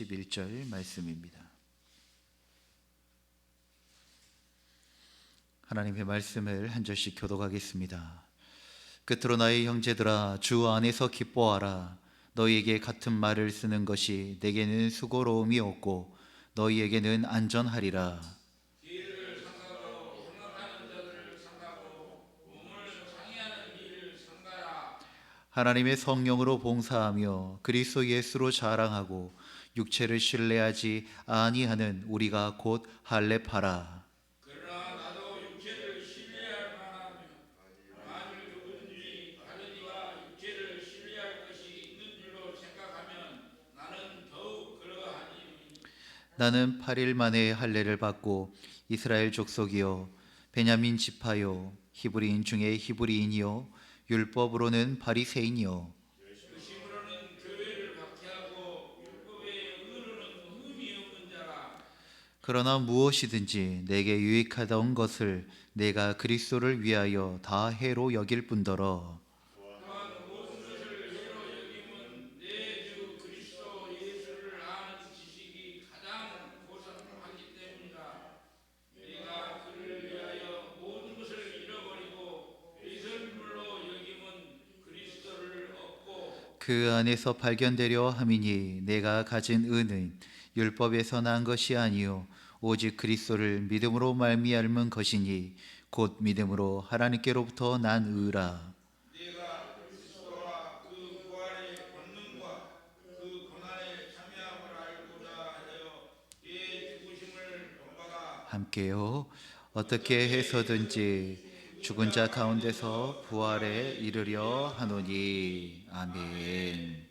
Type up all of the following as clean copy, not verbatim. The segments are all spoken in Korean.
11절 말씀입니다. 하나님의 말씀을 한 절씩 교독하겠습니다. 끝으로 나의 형제들아, 주 안에서 기뻐하라. 너희에게 같은 말을 쓰는 것이 내게는 수고로움이 없고 너희에게는 안전하리라. 하나님의 성령으로 봉사하며 그리스도 예수로 자랑하고 육체를 신뢰하지 아니하는 우리가 곧 할례파라. 그러나 나도 육체를 신뢰할 만하며 만일 누구든지 다른 이가 육체를 신뢰할 것이 있는 줄로 생각하면 나는 더욱 그러하니. 나는 8일 만에 할례를 받고 이스라엘 족속이요 베냐민 지파요 히브리인 중에 히브리인이요 율법으로는 바리새인이요 심으로는 교회를 박해하고 율법의 의로는 흠이 없는 자라. 그러나 무엇이든지 내게 유익하던 것을 내가 그리스도를 위하여 다 해로 여길 뿐더러 또한 모든 것을 해로 여김은 내 주 그리스도 예수를 아는 지식이 가장 고상하기 때문이라. 내가 그를 위하여 모든 것을 잃어버리고 배설물로 여김은 그리스도를 얻고 그 안에서 발견되려 함이니 내가 가진 의는 율법에서 난 것이 아니요 오직 그리스도를 믿음으로 말미암은 것이니 곧 믿음으로 하나님께로부터 난 의라. 내가 그리스도와 그 부활의 권능과 그 고난에 참여함을 알고자 하여 그의 죽으심을 본받아 함께요. 어떻게 해서든지 죽은 자 가운데서 부활에 이르려 하노니. 아멘.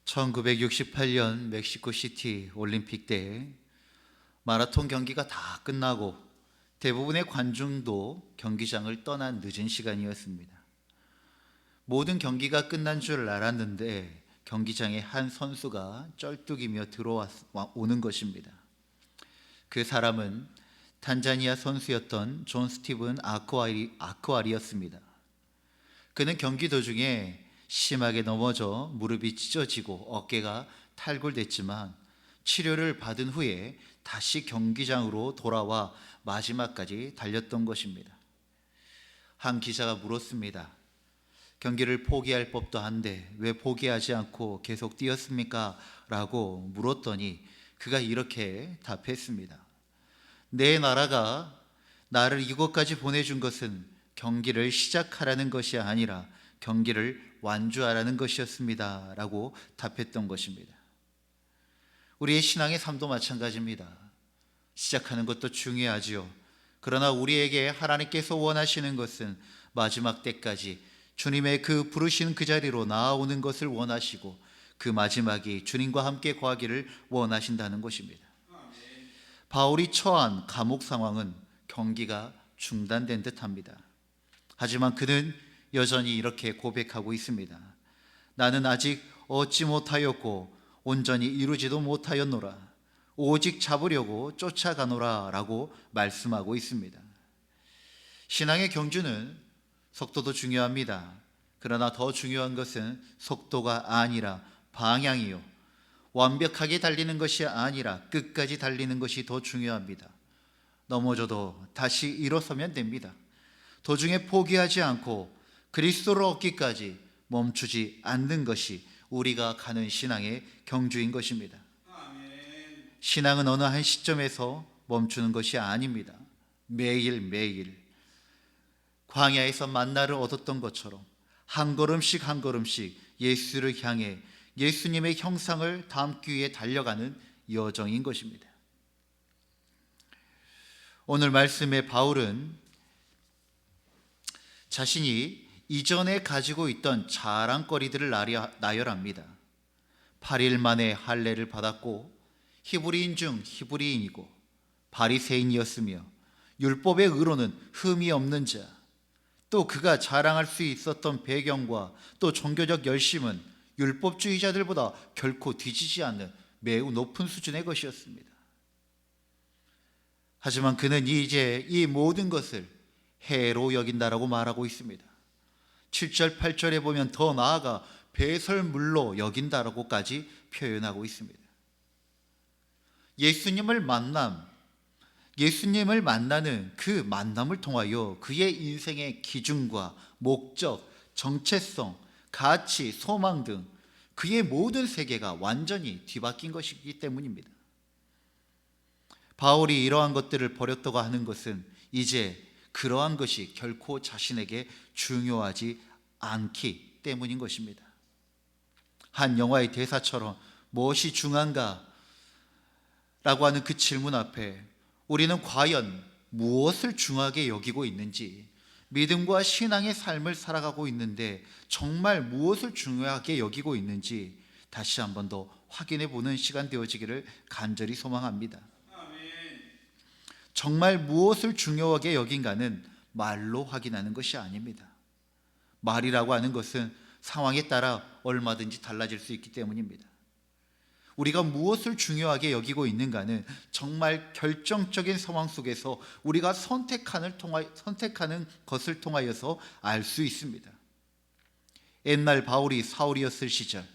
1968년 멕시코시티 올림픽 때 마라톤 경기가 다 끝나고 대부분의 관중도 경기장을 떠난 늦은 시간이었습니다. 모든 경기가 끝난 줄 알았는데 경기장에 한 선수가 쩔뚝이며 들어오는 것입니다. 그 사람은 탄자니아 선수였던 존 스티븐 아쿠아리였습니다. 그는 경기 도중에 심하게 넘어져 무릎이 찢어지고 어깨가 탈골됐지만 치료를 받은 후에 다시 경기장으로 돌아와 마지막까지 달렸던 것입니다. 한 기자가 물었습니다. 경기를 포기할 법도 한데 왜 포기하지 않고 계속 뛰었습니까? 라고 물었더니 그가 이렇게 답했습니다. 내 나라가 나를 이곳까지 보내준 것은 경기를 시작하라는 것이 아니라 경기를 완주하라는 것이었습니다. 라고 답했던 것입니다. 우리의 신앙의 삶도 마찬가지입니다. 시작하는 것도 중요하지요. 그러나 우리에게 하나님께서 원하시는 것은 마지막 때까지 주님의 그 부르신 그 자리로 나아오는 것을 원하시고 그 마지막이 주님과 함께 거하기를 원하신다는 것입니다. 바울이 처한 감옥 상황은 경기가 중단된 듯합니다. 하지만 그는 여전히 이렇게 고백하고 있습니다. 나는 아직 얻지 못하였고 온전히 이루지도 못하였노라. 오직 잡으려고 쫓아가노라 라고 말씀하고 있습니다. 신앙의 경주는 속도도 중요합니다. 그러나 더 중요한 것은 속도가 아니라 방향이요. 완벽하게 달리는 것이 아니라 끝까지 달리는 것이 더 중요합니다. 넘어져도 다시 일어서면 됩니다. 도중에 포기하지 않고 그리스도를 얻기까지 멈추지 않는 것이 우리가 가는 신앙의 경주인 것입니다. 신앙은 어느 한 시점에서 멈추는 것이 아닙니다. 매일매일 광야에서 만나를 얻었던 것처럼 한 걸음씩 한 걸음씩 예수를 향해 예수님의 형상을 담기 위해 달려가는 여정인 것입니다. 오늘 말씀의 바울은 자신이 이전에 가지고 있던 자랑거리들을 나열합니다. 8일 만에 할례를 받았고 히브리인 중 히브리인이고 바리새인이었으며 율법의 의로는 흠이 없는 자, 또 그가 자랑할 수 있었던 배경과 또 종교적 열심은 율법주의자들보다 결코 뒤지지 않는 매우 높은 수준의 것이었습니다. 하지만 그는 이제 이 모든 것을 해로 여긴다라고 말하고 있습니다. 7절 8절에 보면 더 나아가 배설물로 여긴다라고까지 표현하고 있습니다. 예수님을 만나는 그 만남을 통하여 그의 인생의 기준과 목적, 정체성, 가치, 소망 등 그의 모든 세계가 완전히 뒤바뀐 것이기 때문입니다. 바울이 이러한 것들을 버렸다고 하는 것은 이제 그러한 것이 결코 자신에게 중요하지 않기 때문인 것입니다. 한 영화의 대사처럼 무엇이 중요한가? 라고 하는 그 질문 앞에 우리는 과연 무엇을 중요하게 여기고 있는지, 믿음과 신앙의 삶을 살아가고 있는데 정말 무엇을 중요하게 여기고 있는지 다시 한 번 더 확인해 보는 시간 되어지기를 간절히 소망합니다. 정말 무엇을 중요하게 여긴가는 말로 확인하는 것이 아닙니다. 말이라고 하는 것은 상황에 따라 얼마든지 달라질 수 있기 때문입니다. 우리가 무엇을 중요하게 여기고 있는가는 정말 결정적인 상황 속에서 우리가 선택하는 것을 통하여서 알 수 있습니다. 옛날 바울이 사울이었을 시절,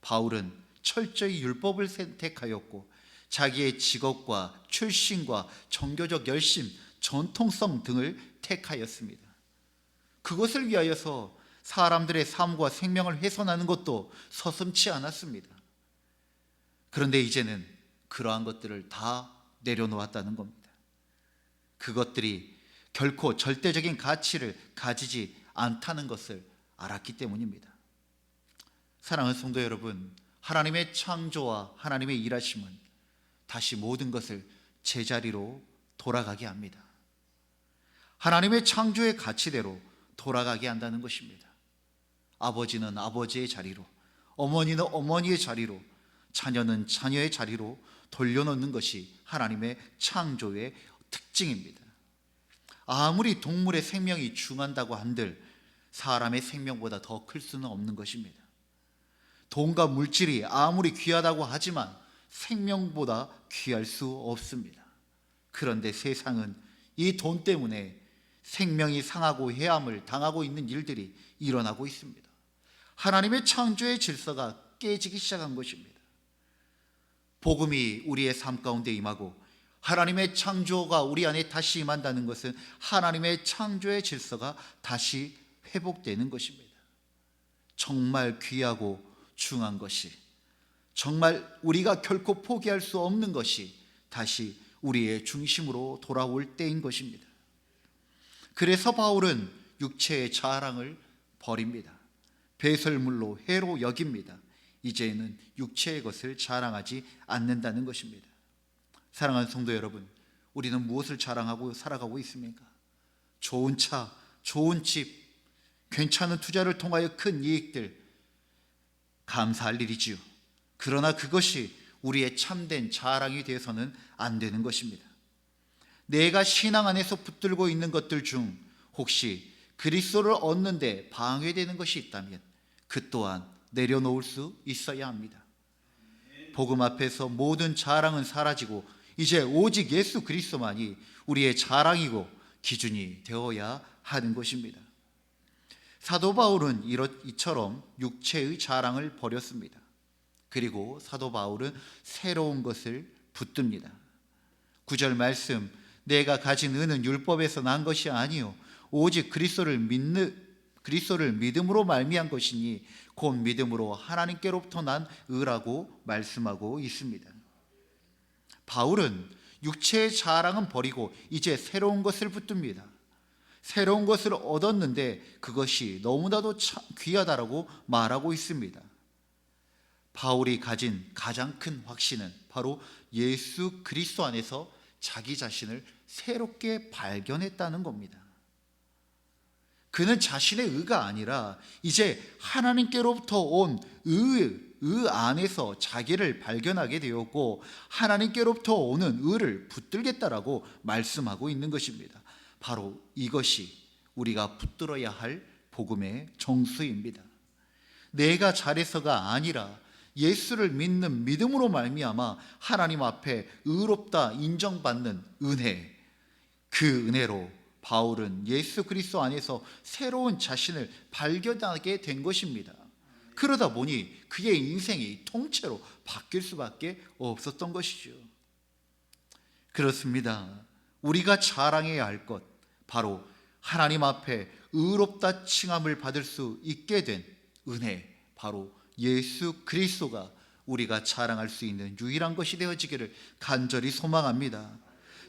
바울은 철저히 율법을 선택하였고 자기의 직업과 출신과 종교적 열심, 전통성 등을 택하였습니다. 그것을 위하여서 사람들의 삶과 생명을 훼손하는 것도 서슴지 않았습니다. 그런데 이제는 그러한 것들을 다 내려놓았다는 겁니다. 그것들이 결코 절대적인 가치를 가지지 않다는 것을 알았기 때문입니다. 사랑하는 성도 여러분, 하나님의 창조와 하나님의 일하심은 다시 모든 것을 제자리로 돌아가게 합니다. 하나님의 창조의 가치대로 돌아가게 한다는 것입니다. 아버지는 아버지의 자리로, 어머니는 어머니의 자리로, 자녀는 자녀의 자리로 돌려놓는 것이 하나님의 창조의 특징입니다. 아무리 동물의 생명이 중요하다고 한들 사람의 생명보다 더 클 수는 없는 것입니다. 돈과 물질이 아무리 귀하다고 하지만 생명보다 귀할 수 없습니다. 그런데 세상은 이 돈 때문에 생명이 상하고 해함을 당하고 있는 일들이 일어나고 있습니다. 하나님의 창조의 질서가 깨지기 시작한 것입니다. 복음이 우리의 삶 가운데 임하고 하나님의 창조가 우리 안에 다시 임한다는 것은 하나님의 창조의 질서가 다시 회복되는 것입니다. 정말 귀하고 중요한 것이, 정말 우리가 결코 포기할 수 없는 것이 다시 우리의 중심으로 돌아올 때인 것입니다. 그래서 바울은 육체의 자랑을 버립니다. 배설물로 해로 여깁니다. 이제는 육체의 것을 자랑하지 않는다는 것입니다. 사랑하는 성도 여러분, 우리는 무엇을 자랑하고 살아가고 있습니까? 좋은 차, 좋은 집, 괜찮은 투자를 통하여 큰 이익들, 감사할 일이지요. 그러나 그것이 우리의 참된 자랑이 되어서는 안 되는 것입니다. 내가 신앙 안에서 붙들고 있는 것들 중 혹시 그리스도를 얻는 데 방해되는 것이 있다면 그 또한 내려놓을 수 있어야 합니다. 복음 앞에서 모든 자랑은 사라지고 이제 오직 예수 그리스도만이 우리의 자랑이고 기준이 되어야 하는 것입니다. 사도 바울은 이처럼 육체의 자랑을 버렸습니다. 그리고 사도 바울은 새로운 것을 붙듭니다. 9절 말씀, 내가 가진 의는 율법에서 난 것이 아니요 오직 그리스도를 믿음으로 말미암은 것이니 곧 믿음으로 하나님께로부터 난 의라고 말씀하고 있습니다. 바울은 육체의 자랑은 버리고 이제 새로운 것을 붙듭니다. 새로운 것을 얻었는데 그것이 너무나도 귀하다라고 말하고 있습니다. 바울이 가진 가장 큰 확신은 바로 예수 그리스도 안에서 자기 자신을 새롭게 발견했다는 겁니다. 그는 자신의 의가 아니라 이제 하나님께로부터 온 의 안에서 자기를 발견하게 되었고 하나님께로부터 오는 의를 붙들겠다라고 말씀하고 있는 것입니다. 바로 이것이 우리가 붙들어야 할 복음의 정수입니다. 내가 잘해서가 아니라 예수를 믿는 믿음으로 말미암아 하나님 앞에 의롭다 인정받는 은혜, 그 은혜로 바울은 예수 그리스도 안에서 새로운 자신을 발견하게 된 것입니다. 그러다 보니 그의 인생이 통째로 바뀔 수밖에 없었던 것이죠. 그렇습니다. 우리가 자랑해야 할 것, 바로 하나님 앞에 의롭다 칭함을 받을 수 있게 된 은혜, 바로 예수 그리스도가 우리가 자랑할 수 있는 유일한 것이 되어지기를 간절히 소망합니다.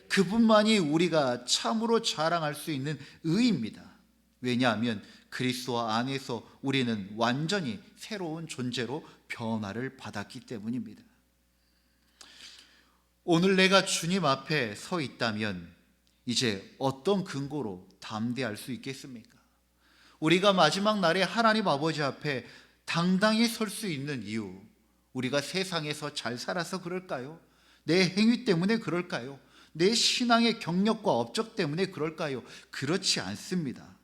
그분만이 우리가 참으로 자랑할 수 있는 의입니다. 왜냐하면 그리스도 안에서 우리는 완전히 새로운 존재로 변화를 받았기 때문입니다. 오늘 내가 주님 앞에 서 있다면 이제 어떤 근거로 담대할 수 있겠습니까? 우리가 마지막 날에 하나님 아버지 앞에 당당히 설 수 있는 이유, 우리가 세상에서 잘 살아서 그럴까요? 내 행위 때문에 그럴까요? 내 신앙의 경력과 업적 때문에 그럴까요? 그렇지 않습니다.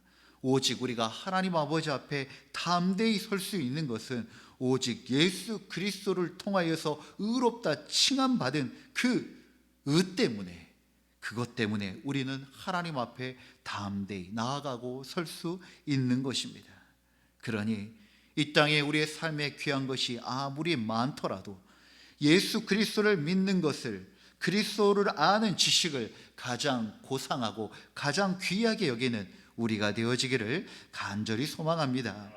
오직 우리가 하나님 아버지 앞에 담대히 설 수 있는 것은 오직 예수 그리스도를 통하여서 의롭다 칭함받은 그 의 때문에, 그것 때문에 우리는 하나님 앞에 담대히 나아가고 설 수 있는 것입니다. 그러니 이 땅에 우리의 삶에 귀한 것이 아무리 많더라도 예수 그리스도를 믿는 것을, 그리스도를 아는 지식을 가장 고상하고 가장 귀하게 여기는 우리가 되어지기를 간절히 소망합니다.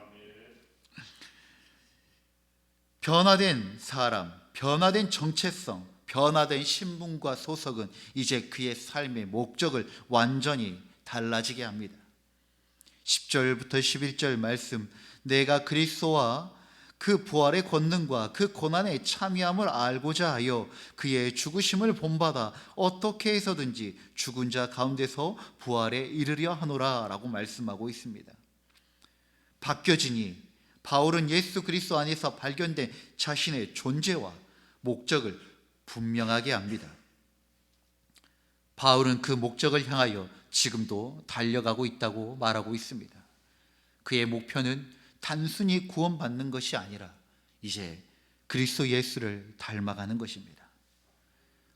변화된 사람, 변화된 정체성, 변화된 신분과 소속은 이제 그의 삶의 목적을 완전히 달라지게 합니다. 10절부터 11절 말씀, 내가 그리스도와 그 부활의 권능과 그 고난의 참여함을 알고자 하여 그의 죽으심을 본받아 어떻게 해서든지 죽은 자 가운데서 부활에 이르려 하노라 라고 말씀하고 있습니다. 바뀌어지니 바울은 예수 그리스도 안에서 발견된 자신의 존재와 목적을 분명하게 합니다. 바울은 그 목적을 향하여 지금도 달려가고 있다고 말하고 있습니다. 그의 목표는 단순히 구원받는 것이 아니라 이제 그리스도 예수를 닮아가는 것입니다.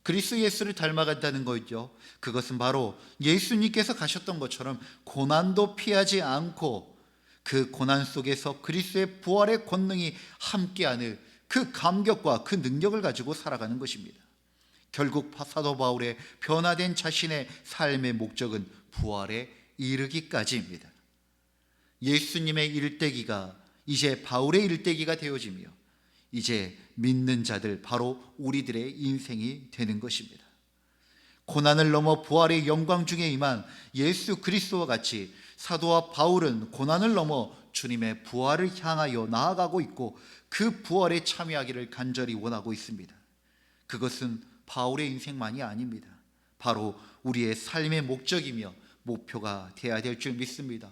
그리스도 예수를 닮아간다는 거죠. 그것은 바로 예수님께서 가셨던 것처럼 고난도 피하지 않고 그 고난 속에서 그리스도의 부활의 권능이 함께하는 그 감격과 그 능력을 가지고 살아가는 것입니다. 결국 사도 바울의 변화된 자신의 삶의 목적은 부활에 이르기까지입니다. 예수님의 일대기가 이제 바울의 일대기가 되어지며 이제 믿는 자들, 바로 우리들의 인생이 되는 것입니다. 고난을 넘어 부활의 영광 중에 임한 예수 그리스도와 같이 사도와 바울은 고난을 넘어 주님의 부활을 향하여 나아가고 있고 그 부활에 참여하기를 간절히 원하고 있습니다. 그것은 바울의 인생만이 아닙니다. 바로 우리의 삶의 목적이며 목표가 되어야 될 줄 믿습니다.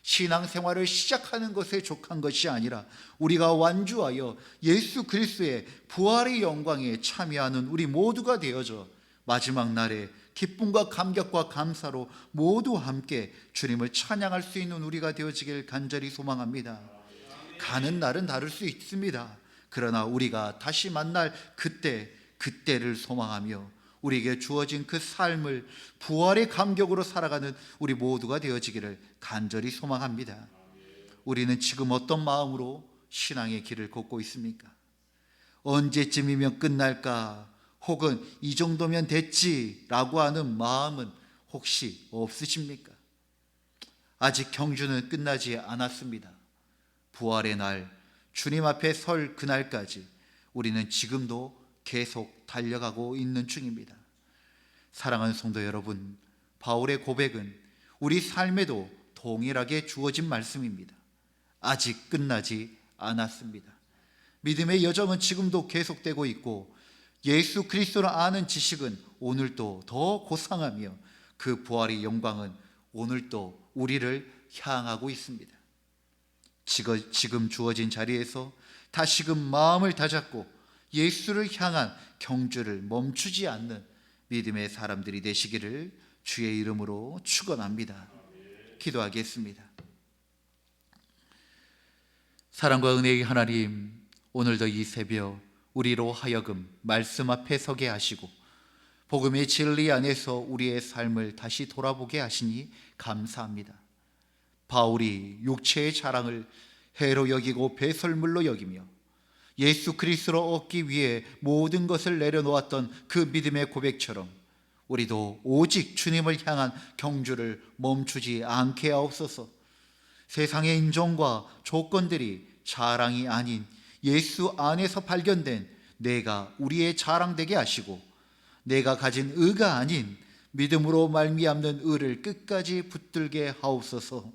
신앙생활을 시작하는 것에 족한 것이 아니라 우리가 완주하여 예수 그리스도의 부활의 영광에 참여하는 우리 모두가 되어져 마지막 날에 기쁨과 감격과 감사로 모두 함께 주님을 찬양할 수 있는 우리가 되어지길 간절히 소망합니다. 가는 날은 다를 수 있습니다. 그러나 우리가 다시 만날 그때를 소망하며 우리에게 주어진 그 삶을 부활의 감격으로 살아가는 우리 모두가 되어지기를 간절히 소망합니다. 우리는 지금 어떤 마음으로 신앙의 길을 걷고 있습니까? 언제쯤이면 끝날까? 혹은 이 정도면 됐지라고 하는 마음은 혹시 없으십니까? 아직 경주는 끝나지 않았습니다. 부활의 날, 주님 앞에 설 그날까지 우리는 지금도 계속 달려가고 있는 중입니다. 사랑하는 성도 여러분, 바울의 고백은 우리 삶에도 동일하게 주어진 말씀입니다. 아직 끝나지 않았습니다. 믿음의 여정은 지금도 계속되고 있고 예수 그리스도를 아는 지식은 오늘도 더 고상하며 그 부활의 영광은 오늘도 우리를 향하고 있습니다. 지금 주어진 자리에서 다시금 마음을 다잡고 예수를 향한 경주를 멈추지 않는 믿음의 사람들이 되시기를 주의 이름으로 축원합니다. 기도하겠습니다. 사랑과 은혜의 하나님, 오늘도 이 새벽 우리로 하여금 말씀 앞에 서게 하시고 복음의 진리 안에서 우리의 삶을 다시 돌아보게 하시니 감사합니다. 바울이 육체의 자랑을 해로 여기고 배설물로 여기며 예수 그리스도로 얻기 위해 모든 것을 내려놓았던 그 믿음의 고백처럼 우리도 오직 주님을 향한 경주를 멈추지 않게 하옵소서. 세상의 인종과 조건들이 자랑이 아닌 예수 안에서 발견된 내가 우리의 자랑되게 하시고, 내가 가진 의가 아닌 믿음으로 말미암는 의를 끝까지 붙들게 하옵소서.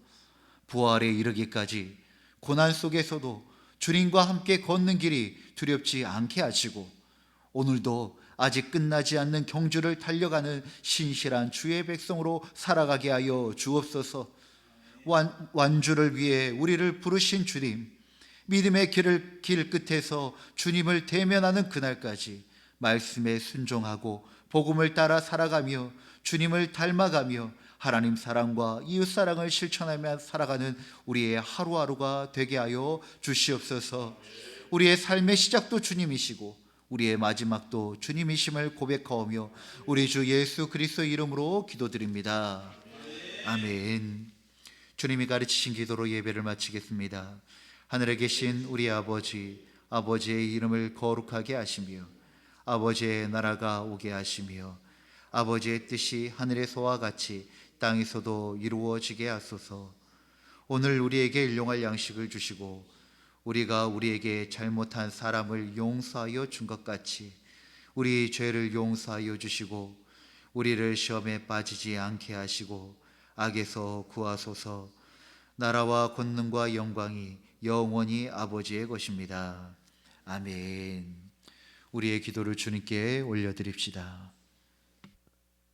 부활에 이르기까지 고난 속에서도 주님과 함께 걷는 길이 두렵지 않게 하시고, 오늘도 아직 끝나지 않는 경주를 달려가는 신실한 주의 백성으로 살아가게 하여 주옵소서. 완주를 위해 우리를 부르신 주님, 믿음의 길 끝에서 주님을 대면하는 그날까지 말씀에 순종하고 복음을 따라 살아가며 주님을 닮아가며 하나님 사랑과 이웃 사랑을 실천하며 살아가는 우리의 하루하루가 되게 하여 주시옵소서. 우리의 삶의 시작도 주님이시고 우리의 마지막도 주님이심을 고백하오며 우리 주 예수 그리스도 이름으로 기도드립니다. 아멘. 주님이 가르치신 기도로 예배를 마치겠습니다. 하늘에 계신 우리 아버지, 아버지의 이름을 거룩하게 하시며 아버지의 나라가 오게 하시며 아버지의 뜻이 하늘에서와 같이 땅에서도 이루어지게 하소서. 오늘 우리에게 일용할 양식을 주시고 우리가 우리에게 잘못한 사람을 용서하여 준 것 같이 우리 죄를 용서하여 주시고 우리를 시험에 빠지지 않게 하시고 악에서 구하소서. 나라와 권능과 영광이 영원히 아버지의 것입니다. 아멘. 우리의 기도를 주님께 올려드립시다.